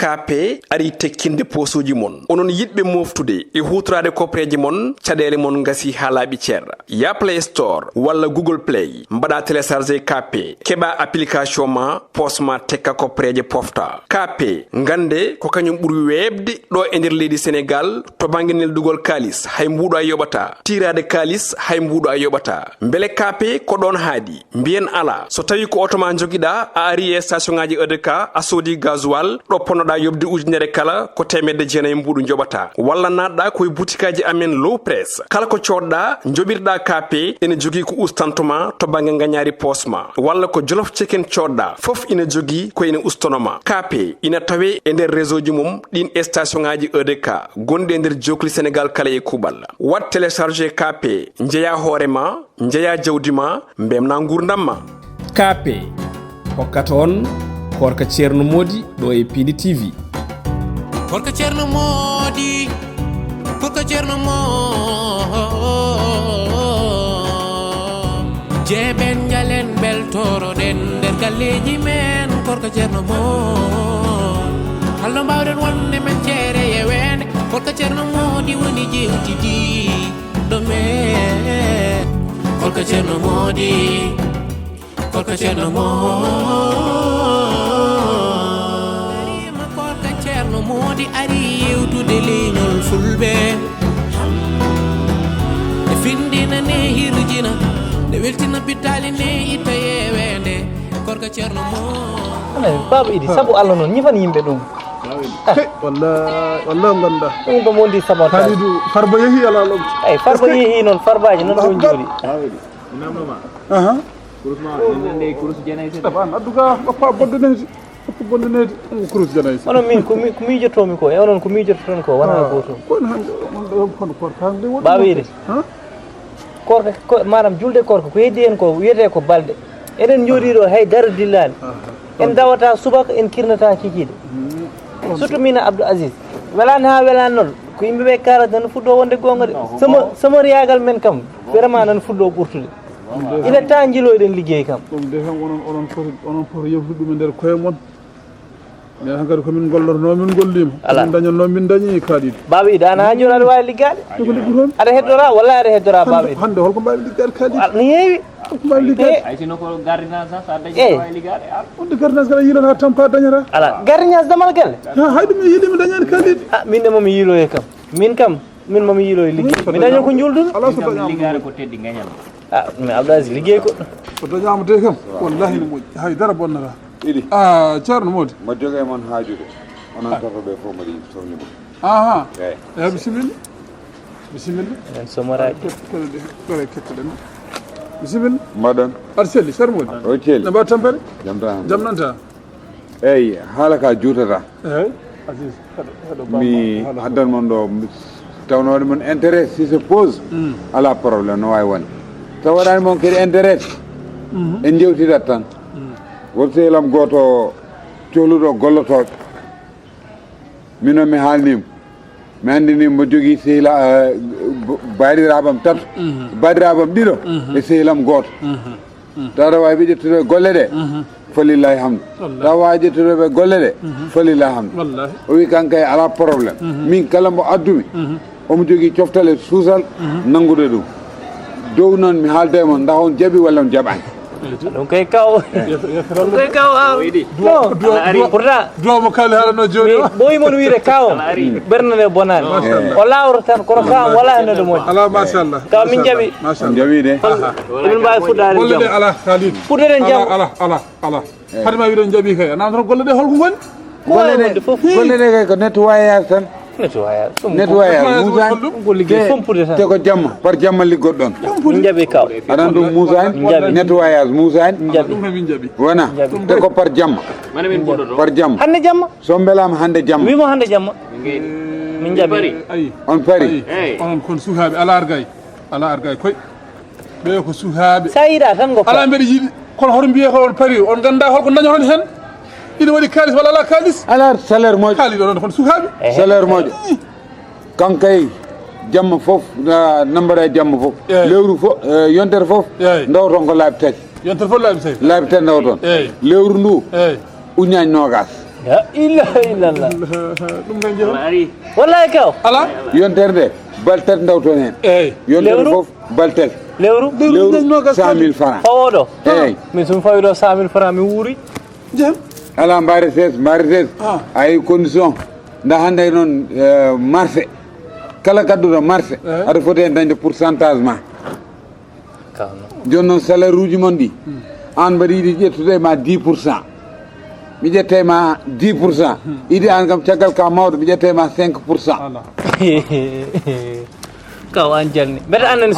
KP ari tekkinde posuji mon onon yidbe moftude e hutrade kopreji mon cadele mon ngasi halabi cer ya Play Store wala Google Play mbada télécharger KP keba application ma posma tekka kopreje pofta KP ngande ko kanyum buri webde do e nder leydi Sénégal to banginel dugol kalis hay mbudo ay yobata tirade kalis hay mbudo ay yobata mbele KP ko don haadi mbien ala so tawi ko otoma jogida a ari e station ngaji EDK a sodi gasoil do ponoda yobde ujunere kala ko temedde jeenay mbudu jobata walla nadda koy boutikaji amen low press kala ko codda jobirda KP ene jogi ko ustantuma to bangi nganyari posma walla ko jolof chicken codda fof ina jogi ko ina ustonoma KP ina tawe e nder réseau ji mum din station ngaji EDK gonde nder jokli Sénégal kala e kubal wat télécharger KP njeya horema njeya jawdima mbemna ngurdamma KP hokkata on korka Ceerno Modi do e Pindi TV korka Ceerno Modi korka Ceerno jeben jalen beltoro den der galleji men korka Ceerno hallo mbawden wonde men ceere e wende korka Ceerno Modi woni jewtidi do men korka Ceerno Modi korka Ceerno Modi ari yewtude leñol fulbe e findina ne hirjina de weltina bitali ne ita yewende korka Ceerno Modi baba idi sabu Allah non ñifan yimbe dum wallahi ganda dum ko mondi sabata halidu farba yehi ala lom ay farba yehi non farbaji non do jodi aha kurusma nende kurus jenay sen taban aduga ko bodde bonnede kurus janay onon min ko miijotomi ko e onon ko miijototon ko wana goto ko hande ko tande wodi bawide korka ko manam julde korka ko heddi en ko wiyete ko balde enen jodiro hay dar dillani en dawata subaka en kirnata kikide surtout mina Abdou Aziz welani ha welani non ko yimbe be kala tan fuddo wonde gonga de sama riyagal men kam vraiment nan fuddo burtude ina tanjiloyden liggey kam dum de tan onon for yefude dum nder koye mon mais hankadi ko min gollorno min gollima min dañonno min dañi kaadi babi dana ha joni aɗa wawi liggade ko liggoton aɗa heddora walla aɗa heddora babi hande holko mbawi liggade kaadi ni heewi ko mbawi liggade ay sino ko gardinage sa dañi wawi liggade on gardinage kala yilata tampa dañata ala gardinage damal galle hayɗum mi yiɗimi dañani kaadi min de mami yiiloye kam min mami yiiloye liggey mi daño ko julduno ala so dañama liggare ko teddi gagnal mais Abdou Aziz liggey ko ko dañama te kam wallahi no moƴƴi haydara bonnata Idi Ceerno Modi ma joge mon haajude onon totoɓe fof mbaɗi sohli mon aha eyi bisimilla en somoraji kore kettoɗen bisimilla mbaɗon aɗa selli Ceerno Modi o celli no mbawa tampere jam tan jam nanta eyyi haala ka juutata eyyi Aziz mi haddan mon ɗo tawnode mon intérêt si se pose ala probléme no wawi wonde taw waɗani mon kadi intérêt en jewtidat tan woto sehilam goto cohluɗo gollotoɓe minon mi haalnima mi andinima mo jogui sehila badiraɓam tato badiraɓam ɗiɗo e sehilam goto tawa wawi ɓe ƴettude golle ɗe falillahi hamdu tawa wawi ƴettudeɓe golle ɗe falillahi hamdu o wi kankay ala probléme min kala mbo addumi omo jogui coftale suusal nanngude ɗum dow noon mi haalde mon ndax on jaaɓi walla on jaɓani ɗum kay kaw koy kaw pourtant duwa mo kaali haalano joni ɓoyi mon wiide kawam ɓernde bonani o lawro tan kono kawam wala hennode moƴƴi ala machallah kaw min jaaɓi on jaɓi de emin mbawi fuɗɗade golle ɗe jaam ala kalid fuɗɗoɗen jaam ala hade ma wiɗon jaaɓi kay ana tan golle ɗe holko goni golle ɗe kay ko nettoyage tan nettoyage musani ko liggey fompude tan te ko jamma par jamma liggoɗon min jaaɓi kaw aɗan ɗum musani nettoyage musani jaaɓi ɗum min jaaɓi wona te ko par jamma mana min bodoto par jamma hande jamma so belama hande jamma wimo hande jamma min jaaɓi ayi on pari onon kon sukaɓe ala argay koy ɓe ko sukaɓe sa yiiɗa tan goppa ala mbeɗa yiiɗi kono hoto mbiye ko on pari on ganda holko dañoton hen ina waɗi kalis walla ala kalis ala salaire moƴƴo kaaliɗo ɗon kono sukaɓe salaire moƴƴo kankay jamma fof nambara jamma fof lewru fof yontere fof ndaw ton ko laabi tati yontere fof laabi tati ndawton lewru ndu uñañ nogas ya ilaha illallah ɗum tan jeeya ari wallahi kaw ala yontere baltet ndawton hen eyyi yontere Lewru? fof baltet lewru lewru nogas 100 000 francs fawoɗo eyyi min somi fawi ɗo 100 000 francs mi wuuri jeem ala mbaari ses ay condition nda hannde noon marché kala kadduɗo marché aɗa foti hen dañde pourcentage ma kawno joni noon salaire uji mon ɗi an mbaɗa yiɗi ƴettude ma 10%. mi ƴette ma 10%. idi an kam caggal ka mawɗo mi ƴette ma 5%. kaw an jalni mbeɗa annene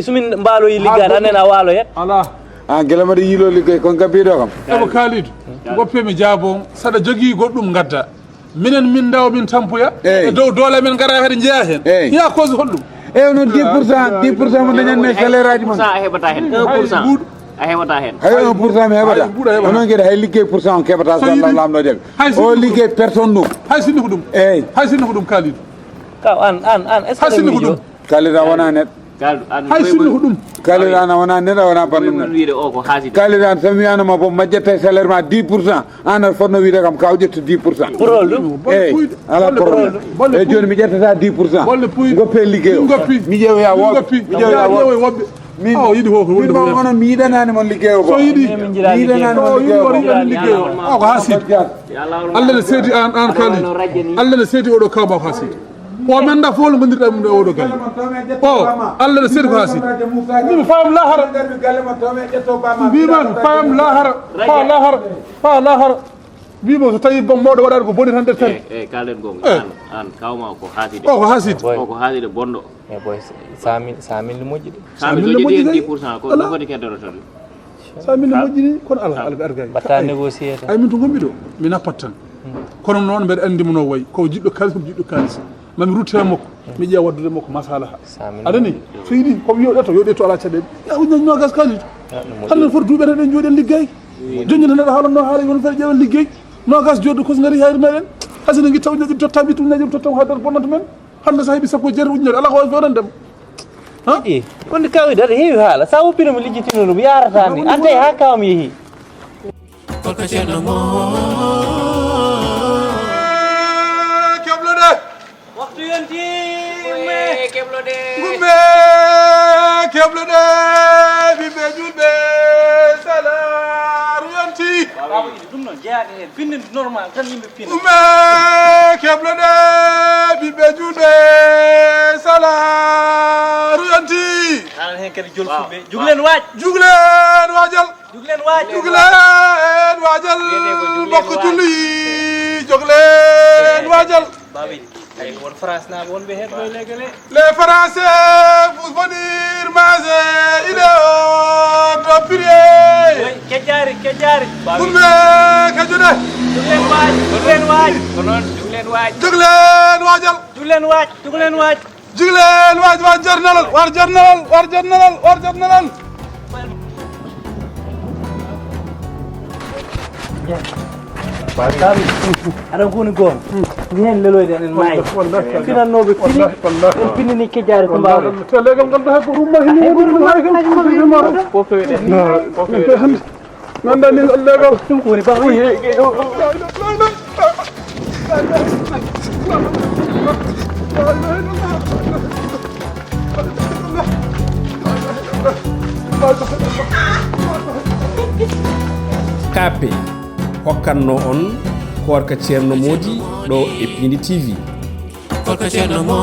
somin mbaaloyi liggade annen a waalo yet ala guila mbaɗa yiilo liggoy kon gabiɗo kam eɓo kaalidou goppemi jaabon saɗa jogui goɗɗum gadda minen min dawa min tampoya Eyyi. e dow doole men gara kadi jeeya hen Eyyi. hiya cause holɗum eyi noon 10% mo dañatmi salaire aji mon a heɓata hen 1% a heɓata hen hay 1% mi Hay heɓata ɓuuɗa heɓata. onon gueɗe hay liggey pourcent on keɓata so So allah yiɗi- lamɗo jaɓi hay so o yiɗi- liggey personne ɗum hay sinno ko ɗum eyyi hay sinno ko ɗum kaalidou kaw an est ce hay que sinno aɗa ko ɗum miijo kalida wona neɗɗo kaldu an hay sinno ko ɗum kalida an a wona neɗɗo a wona koye bandum mon neɗɗo wiide o ko haaside kalida an somi wiyanoma bo majjetta salaire ma 10%, an aɗa fotno wiide kam ka o ƴettu 10%. pour rol ɗum bolle eyyi puyɗe ala probléme bolle eyyi joni mi ƴettata 10%. bolle puyɗe goppe liggey o min goppi mi ƴeewoya min woɓɓe goppi mi ƴeewoya woɓɓe woɓɓe o yiɗi ko min ma onon mi yiɗanani mon liggey o so bo yiɗi min jira mi liggey yiɗanani o mon yiɗi liggey o woni bo yiɗani liggey o ko haaside ya lawol allah ne seedi an kaali allah ne seedi oɗo kawma ko haaside o mi anda fof hol gondirɗa mum ɗo oɗo galle o allah ne seedi ko haaside mimi fam lahara mbimami fam lahara fa lahara mbimo so tawi bon mawɗo waɗani ko boni tan nder tari e kalden gonga an kawma ko haaside o ko haaside boy o ko haaside bonɗo e boy 100 000 moƴƴi ɗi sami mille so moƴƴi jeeɗi kay. 10% ko Ala. ɗum foti keddorotoɗe sa min moƴƴini kono ala argay mbatta négocié tan ay min to gommi ɗo mi nappat tan kono noon mbeɗa andimo no wayi ko jiɗɗo kalis komi jiɗɗo kalis mami ruttira makko mi ƴeewa waddude makko masalaha 100 000 aɗani so yiɗi komi yoɗeto ala caɗele ya nogas kalis hande foti duuɓete ɗen jooɗen liggey joñi tan aɗa haalanno haala won fere ƴeewen liggey nogas joɗɗo kos ngari hayre meɗen hasino guitta ujunaji totta ɓitta ujunaji totta ha nder bonnata men hande sa heeɓi sappo jeere ujunere ala ko wawi fewnan ɗi wonde kawide aɗa heewi haala sa woppinoma lijjitino ɗum yarata ni ante ha kawam yeehi Kolka Cerno Mo keɓloɗe waktu yontimme gumbe keɓloɗe ɓiɓɓe julɓe salaru yonti ɗum noon jeeyaɗe hen pinde normal tan yimɓe pinda gumbe keɓloɗe ɓiɓɓe julɓe salaru yonti hanan hen kadi jolfuɓe juglen waaj juglen waajal juglen waaj juglen waajal bokko julli joglen waajal babi ay won France naɓe wonɓe hen ɗo legale les français vous venir manger il est au prier kejjari gumbe kajude juglen waaj ko noon juglen waaj joglen waajal juglen waaj juglen waaj war jarnalal babi aɗan koni goon mi hen leloyde enen maayi finannoɓe fini en pinnini kejjari ko mbawɗen te legal ngal ɗo hay ko rumma hini woni fof fewiɗen mi anda ni legal ɗum ko woni babi KP hokkanno on korka ceerno Mody ɗo e Pindi TV. Kolka Cerno Mo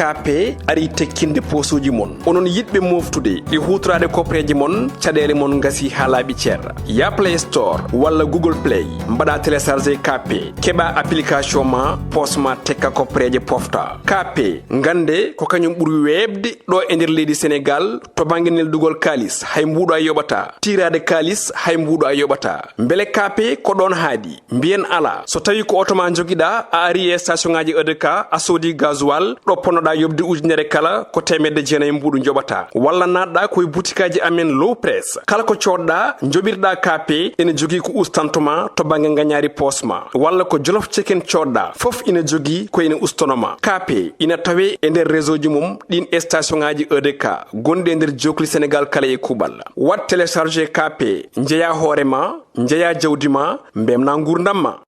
KP ari tekkinde posuji mon onon yidɓe moftude e hutorade koppeje mon caɗele mon gasi ha laaɓi ceerra ya Play Store walla Google Play mbaɗa téléchargé KP keɓa application ma posma tekka koppeje pofta KP gande ko kañum ɓuuri webde ɗo e nder leydi Sénégal to banggue neldugol kalis hay mbuɗo a yoɓata tirade kalis hay mbuɗo a yoɓata beele KP ko ɗon haadi mbiyen ala so tawi ko auto ma joguiɗa a ari e station ngaji EDK a soodi gasoil ɗo ponnoɗa coda yobde ujunere kala ko temedde jeenayi mbuɗu joɓata walla natɗa koye boutikaji amen low press kala ko coɗɗa joɓirɗa kape ene jogui ko ustantoma to banggue gagnari posma walla ko jolof chicken coɗɗa foof ina jogui ko ene ustonoma kape ina tawe e nder réseau ji mum ɗin station ngaji EDK gonɗi e nder jokli sénégal kala e kuuɓal wat téléchargé kape jeeya hoorema jeeya jawdi ma mbemna gurdam ma